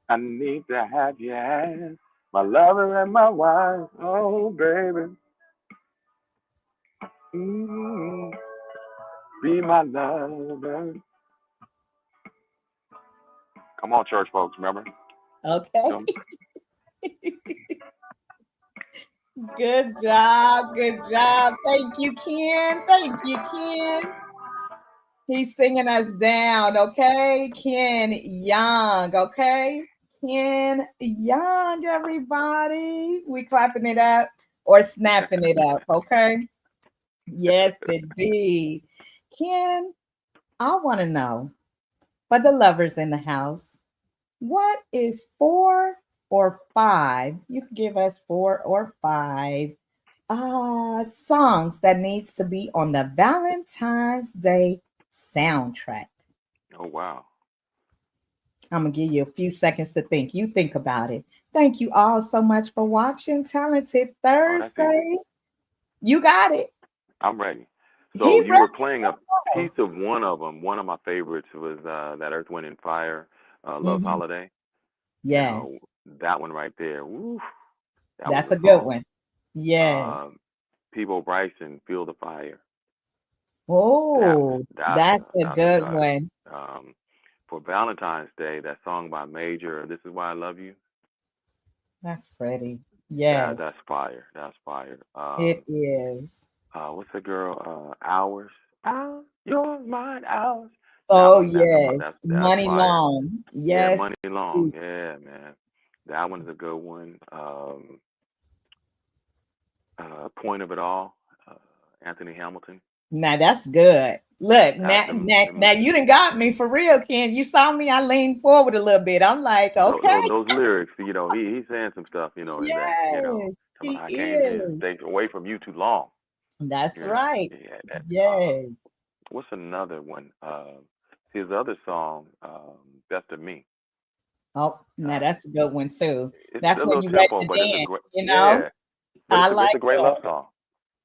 I need to have you as my lover and my wife. Oh, baby. Mm, be my lover. Come on, church folks, remember? Okay. Come. Good job. Good job. Thank you, Ken. Thank you, Ken. He's singing us down. Okay. Ken Young. Okay. Ken Young, everybody. We clapping it up or snapping it up. Okay. Yes, indeed. Ken, I want to know for the lovers in the house, what is 4 or 5? You could give us 4 or 5 songs that needs to be on the Valentine's Day soundtrack. Oh, wow. I'm gonna give you a few seconds to think. You think about it. Thank you all so much for watching Talented Oh, that's easy. Thursdays. You got it. I'm ready. So He you ready. were playing a Let's piece go. of one of them. One of my favorites was that Earth, Wind, and Fire, Love's Mhm. Holiday. You know, Yes, that one right there. Woo, that was that's a a good song. one. Yes. Um, Peebo Bryson, Feel the Fire. That Oh, that's a that's a good cut. one. Um, for Valentine's Day, that song by Major, This Is Why I Love You. That's pretty. That's Yes, fire. That's fire. it is. What's the girl? Ours. Ours. Yours, mine, ours. That Oh, one. yes. That's Money fire. long. Yeah, Yes. money long. Yeah, man. That one's a good one. Point of it all. Uh, Anthony Hamilton. Now that's good. Look, That now you done got me for real, Ken. You saw me, I leaned forward a little bit. I'm like, okay, those lyrics. he's saying some stuff. In that. yes, he I can't is. stay away from you too long. That's right. Yeah. That. Yes. What's another one? His other song, "Best of Me." Oh, now Uh, that's a good one too. it's That's a when little you ready tempo, to but it's a dance, great. you know? Yeah, but I it's like a great love that. song.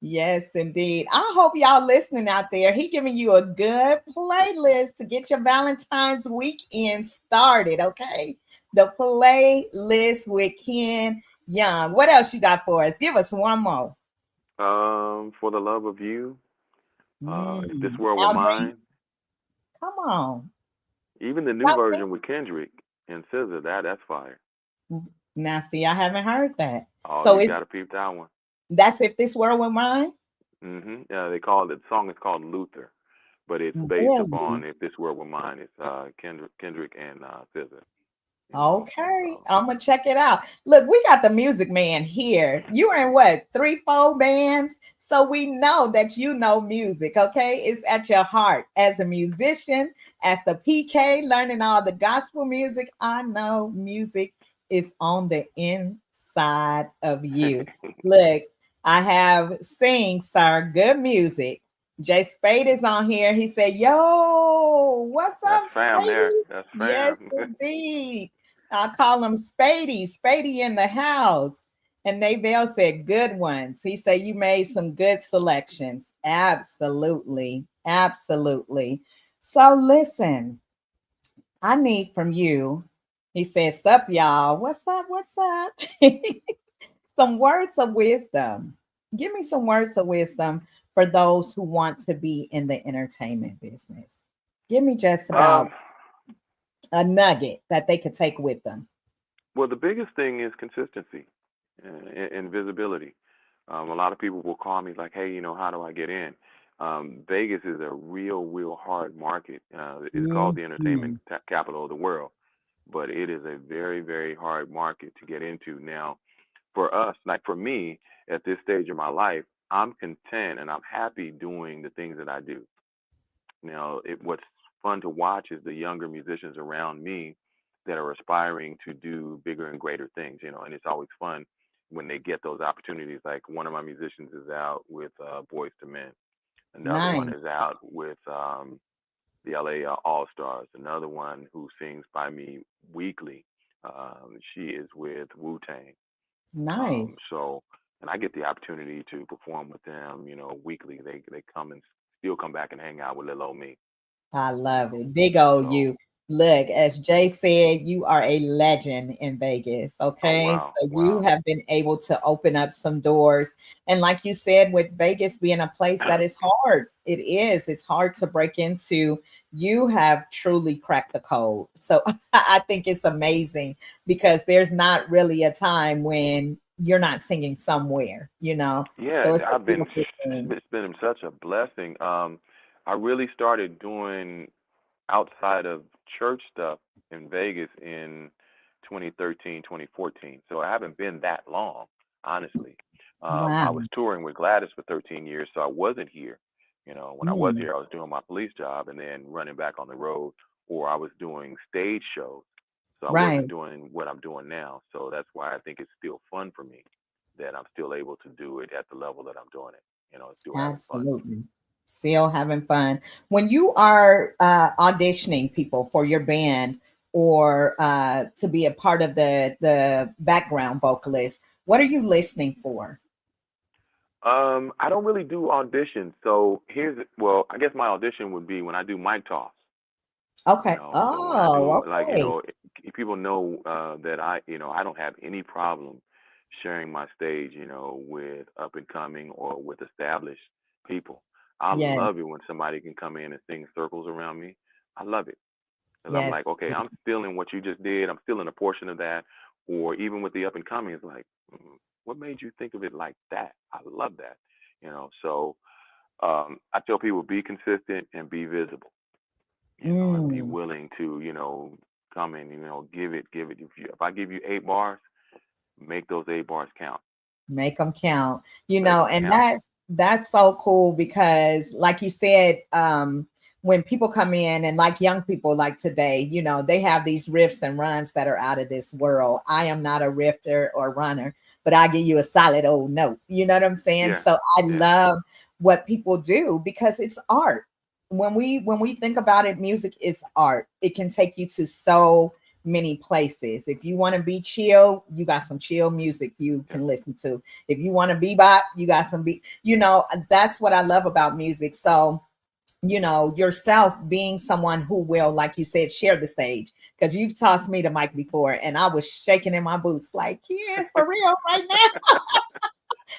Yes, indeed. I hope y'all listening out there. He giving you a good playlist to get your Valentine's weekend started. Okay, the playlist with Ken Young. What else you got for us? Give us one more. For the love of you, if this world were Now, Bree, mine, come on. even the new Y'all see? version with Kendrick and SZA, that's fire. Now, see, I haven't heard that. Oh, So you is gotta peep that one. that's if this world were mine? Yeah, they call it. The song is called Luther, but it's based Really? upon if this world were mine. It's Kendrick and SZA. Okay, So I'm gonna check it out. Look, we got the music man here. You are in what, three, four bands? So we know that you know music, okay? It's at your heart as a musician, as the PK, learning all the gospel music. I know music is on the inside of you. Look, I have sing, sir, good music. Jay Spade is on here. He said, yo, what's that's up, fam there. Spade? That's Yes, fam. indeed. I call him Spady, Spady in the house. And Navell said, good ones. He said, you made some good selections. Absolutely. Absolutely. So listen, I need from you. He says, sup, y'all. What's up? What's up? Some words of wisdom. Give me some words of wisdom for those who want to be in the entertainment business. Give me just um, about a nugget that they could take with them. well, the biggest thing is consistency and visibility. A lot of people will call me like, "Hey, how do I get in?" Vegas is a real hard market. It's called the entertainment Mhm. capital of the world, but it is a very hard market to get into. Now, for us, like for me, at this stage of my life, I'm content and I'm happy doing the things that I do. What's fun to watch is the younger musicians around me that are aspiring to do bigger and greater things, and it's always fun when they get those opportunities. Like one of my musicians is out with Boys to Men, another one Nice, is out with the LA All Stars, another one who sings by me weekly. She is with Wu Tang. nice. So, and I get the opportunity to perform with them, weekly. They come and still come back and hang out with little old me. I You love know. it. Big old So, you. Look, as Jay said, you are a legend in Vegas. oh Okay. wow, So you wow. have been able to open up some doors. And like you said, with Vegas being a place that is hard, it is. It's hard to break into. You have truly cracked the code. So I think it's amazing because there's not really a time when you're not singing somewhere, you know. Yeah, So it's a I've been. beautiful thing. It's been such a blessing. I really started doing outside of church stuff in Vegas in 2013, 2014. So I haven't been that long, honestly. I Wow. was touring with Gladys for 13 years, so I wasn't here. When I was Mm, here, I was doing my police job and then running back on the road, or I was doing stage shows. So I wasn't right. doing what I'm doing now. So that's why I think it's still fun for me that I'm still able to do it at the level that I'm doing it. Still having fun. Absolutely. Still having fun. When you are auditioning people for your band or to be a part of the background vocalist, what are you listening for? I don't really do auditions. So well, I guess my audition would be when I do mic toss. Okay. So when I do Oh, like, okay. people know that I don't have any problem sharing my stage, with up and coming or with established people. I Yes, love it when somebody can come in and sing circles around me. I love it because I'm like, yes. okay, I'm stealing what you just did. I'm stealing a portion of that, or even with the up and coming, it's like, what made you think of it like that? I love that. So I tell people be consistent and be visible, and be Mm, willing to, come in, give it. If I give you 8 bars, make those 8 bars count. make them count, Make them and count. that's so cool because like you said, when people come in and like young people like today, they have these riffs and runs that are out of this world. I am not a rifter or runner, but I give you a solid old note. You know what I'm saying? Yeah, So I yeah, love what people do because it's art. When we think about it, music is art. It can take you to so many places. If you want to be chill, you got some chill music you yeah. can listen to. If you want to bebop, you got some beat. That's what I love about music. So, yourself being someone who will, like you said, share the stage. Because you've tossed me the mic before and I was shaking in my boots, like, yeah, for real, right now.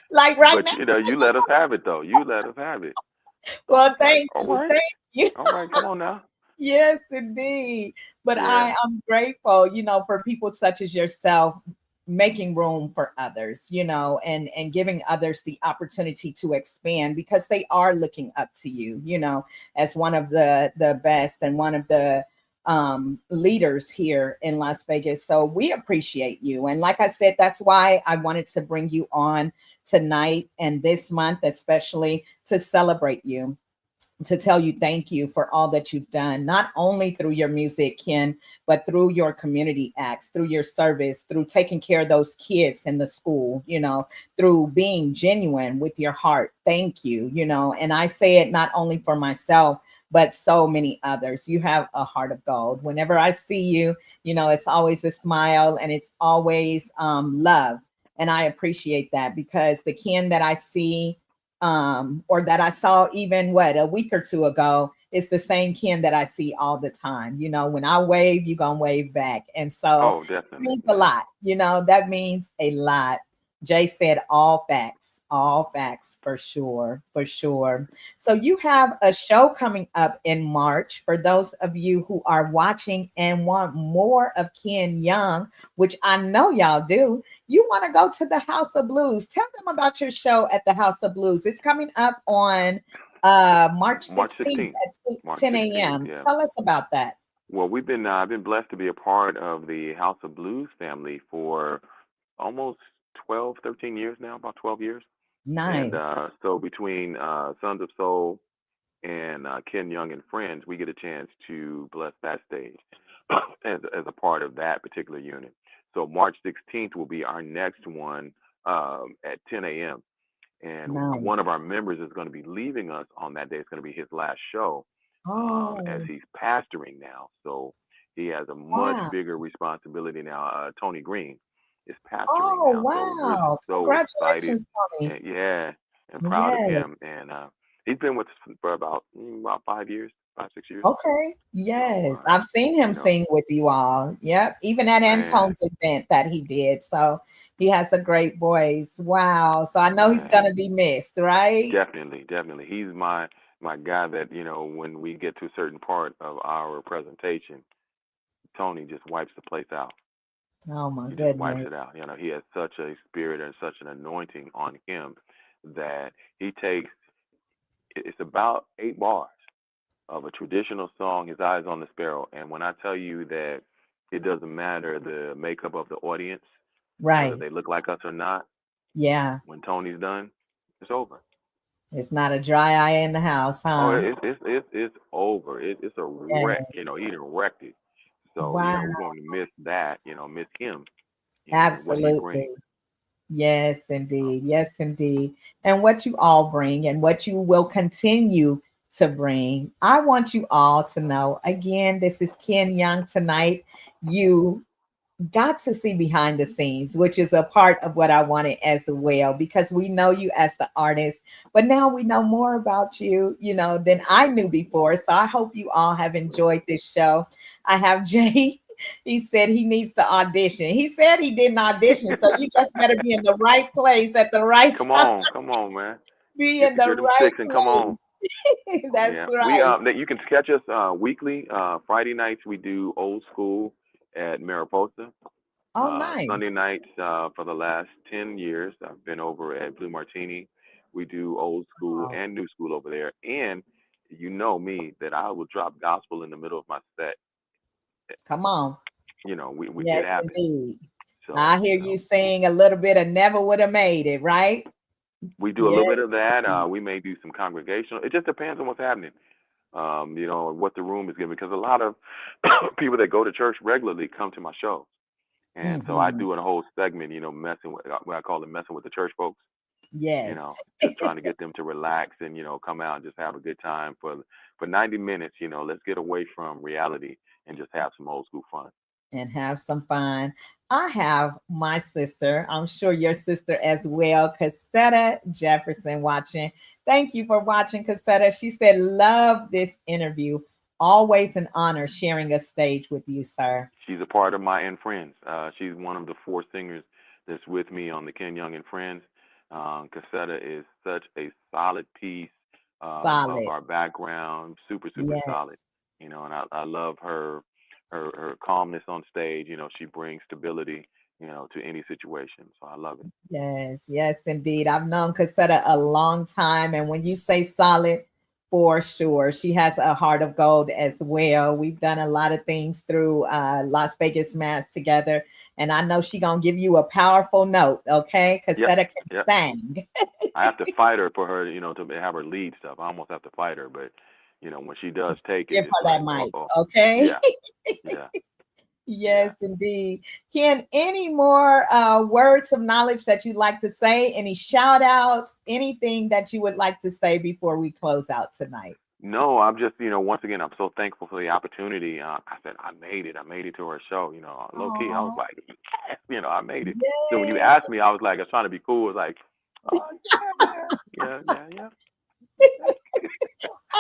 Like right But now. you let us have it though. You let us have it. So I Well, was like, thank all you. right, Thank you. all right, come on now. Yes, indeed. But Yeah, I'm grateful, for people such as yourself making room for others, and giving others the opportunity to expand because they are looking up to you, as one of the best and one of the leaders here in Las Vegas. So we appreciate you. And like I said, that's why I wanted to bring you on tonight and this month, especially to celebrate you, to tell you thank you for all that you've done, not only through your music, Ken, but through your community acts, through your service, through taking care of those kids in the school, through being genuine with your heart. Thank you, and I say it not only for myself, but so many others. You have a heart of gold. Whenever I see you, it's always a smile and it's always love. And I appreciate that because the Ken that I see, or that I saw even a week or two ago, it's the same Ken that I see all the time. When I wave, you gonna wave back. And so oh, it definitely, means a yeah. lot, that means a lot. Jay said all facts for sure, for sure. So you have a show coming up in March for those of you who are watching and want more of Ken Young, which I know y'all do. You want to go to the House of Blues. Tell them about your show at the House of Blues. It's coming up on March March 16th 16th. at March 10 16th. a.m. Yeah. Tell us about that. Well, I've been blessed to be a part of the House of Blues family for almost 12, 13 years now, about 12 years. And Nice. so between Sons of Soul and Ken Young and Friends, we get a chance to bless that stage as a part of that particular unit. So March 16th will be our next one at 10 a.m. And one of Nice. our members is going to be leaving us on that day. It's going to be his last show, as Oh, he's pastoring now. So he has a much wow. bigger responsibility now. Tony Green is pastoring Oh, now. So we're wow. so excited, Congratulations, Tony. and yeah, and proud of Yes. him. And he's been with us for about 5 years, 5, 6 years. Okay. So Yes. I've seen him you know, sing with you all. Yep. Even at man, Antone's event that he did. So he has a great voice. Wow. So I know he's man, gonna be missed, right? definitely, definitely. He's my guy that when we get to a certain part of our presentation, Tony just wipes the place out. Oh my He just wipes it goodness. out. He has such a spirit and such an anointing on him that he takes. It's about 8 bars of a traditional song. His eyes on the sparrow, and when I tell you that it doesn't matter the makeup of the audience, whether Right. they look like us or not, Yeah. when Tony's done, it's over. It's not a dry eye in the house, Oh, huh? it's over. It's a wreck. Yeah. He done wrecked it. So Wow. we're going to miss that. Miss him. And what he Absolutely. brings. Yes, So, indeed. Yes, indeed. And what you all bring and what you will continue to bring. I want you all to know again, this is Ken Young tonight. You got to see behind the scenes, which is a part of what I wanted as well, because we know you as the artist, but now we know more about you, than I knew before. So I hope you all have enjoyed this show. I have Jay. He said he needs to audition. He said he didn't audition. So you just better be in the right place at the right time. come on, man. Be Get in the secure them right sticks and come on. place. That's Yeah, we right. you can catch us weekly. Friday nights we do old school at Mariposa, Oh, nice. Sunday nights for the last 10 years. I've been over at Blue Martini. We do old school Oh, and new school over there. And you know me that I will drop gospel in the middle of my set. come on. It Yes, happens. indeed. I So, hear you sing a little bit of Never Would Have Made It, right? we do a Yeah. little bit of that. We may do some congregational. It just depends on what's happening. What the room is giving. Because a lot of people that go to church regularly come to my shows. And so I Hmm. do a whole segment, messing with what I call it messing with the church folks. Yes. Just trying to get them to relax and come out and just have a good time for 90 minutes. Let's get away from reality and just have some old school fun. And have some fun. I have my sister, I'm sure your sister as well, Cassetta Jefferson, watching. Thank you for watching, Cassetta. She said, love this interview. Always an honor sharing a stage with you, sir. She's a part of my and Friends. She's one of the four singers that's with me on the Ken Young and Friends. Cassetta is such a solid piece of Solid. our background, super super Yes. solid. And I love her calmness on stage. She brings stability, to any situation. So I love it. Yes, yes, indeed. I've known Cassetta a long time. And when you say solid, for sure, she has a heart of gold as well. We've done a lot of things through Las Vegas Mass together. And I know she going to give you a powerful note, okay? Yep, Cassetta can yep. sing. I have to fight her for her, to have her lead stuff. I almost have to fight her, but when she does take it, Give it's her that like, mic, oh, okay? yeah, yeah, yeah. Yes, indeed. Ken, any more words of knowledge that you'd like to say? Any shout outs? Anything that you would like to say before we close out tonight? No, I'm just, once again, I'm so thankful for the opportunity. I said, I made it. I made it to her show. Low key, I was Oh, like, yes, I made it. So when you yes. asked me, I was like, I was trying to be cool. I was like, oh, yeah.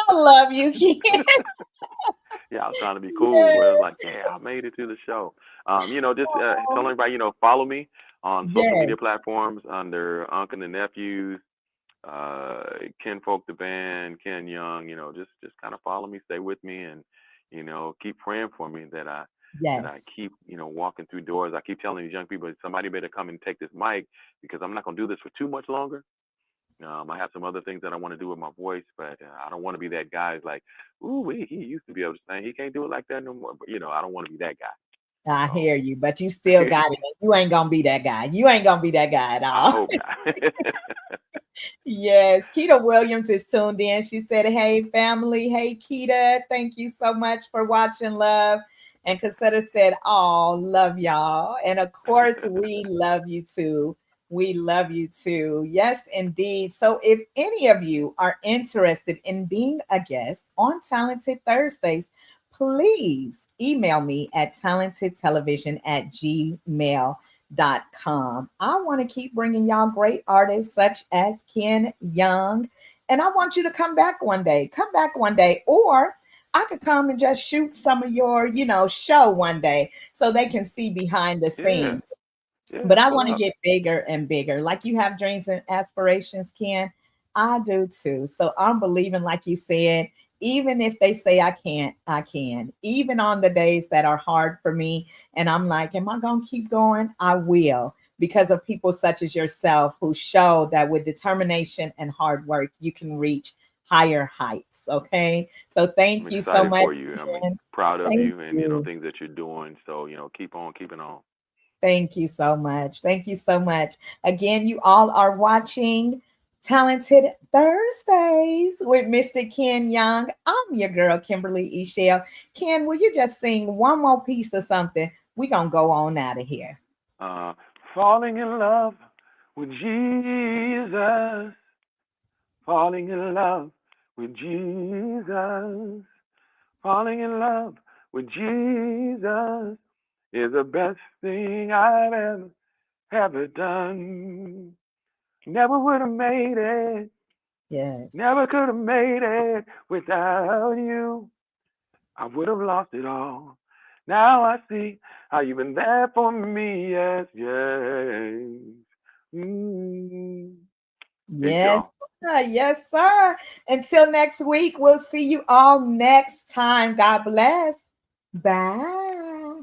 I love you, Ken. Yeah, I was trying to be cool, but it was like, Yes. yeah, I made it to the show. Just tell everybody, follow me on social Yes. media platforms under Uncle and Nephews, uh, Ken Folk the band, Ken Young. Just kind of follow me, stay with me, and keep praying for me that I Yes. keep walking through doors. I keep telling these young people, somebody better come and take this mic because I'm not gonna do this for too much longer. I have some other things that I want to do with my voice, but I don't want to be that guy who's like, ooh, he used to be able to sing. He can't do it like that no more. But I don't want to be that guy. I So hear you, but you still got it. You ain't gonna be that guy. You ain't gonna be that guy at I all. hope not. Yes, Keita Williams is tuned in. She said, hey, family. Hey, Keita. Thank you so much for watching, love. And Cassetta said, oh, love y'all. And of course, we love you too. We love you too. Yes, indeed. So if any of you are interested in being a guest on Talented Thursdays, please email me at talentedtelevision@gmail.com. I want to keep bringing y'all great artists such as Ken Young. And I want you to come back one day. Come back one day. Or I could come and just shoot some of your, show one day so they can see behind the Yeah, scenes. yeah, But I pull want to up. get bigger and bigger. Like you have dreams and aspirations, Ken. I do too. So I'm believing, like you said, even if they say I can't, I can. Even on the days that are hard for me. And I'm like, am I going to keep going? I will, because of people such as yourself who show that with determination and hard work, you can reach higher heights. Okay. So I'm thank you so excited much, for you. I'm Ken. proud of Thank you and you. things that you're doing. So keep on keeping on. Thank you so much. Thank you so much. Again, you all are watching Talented Thursdays with Mr. Ken Young. I'm your girl, Kimberly Eichelle. Ken, will you just sing one more piece of something? We're going to go on out of here. Uh, Falling in love with Jesus. Falling in love with Jesus. Falling in love with Jesus is the best thing I've ever done. Never would have made it. Yes. Never could have made it without you. I would have lost it all. Now I see how you've been there for me. Yes, yes. Mm. Peace, Yes. y'all. Yes, sir. Until next week, we'll see you all next time. God bless. Bye.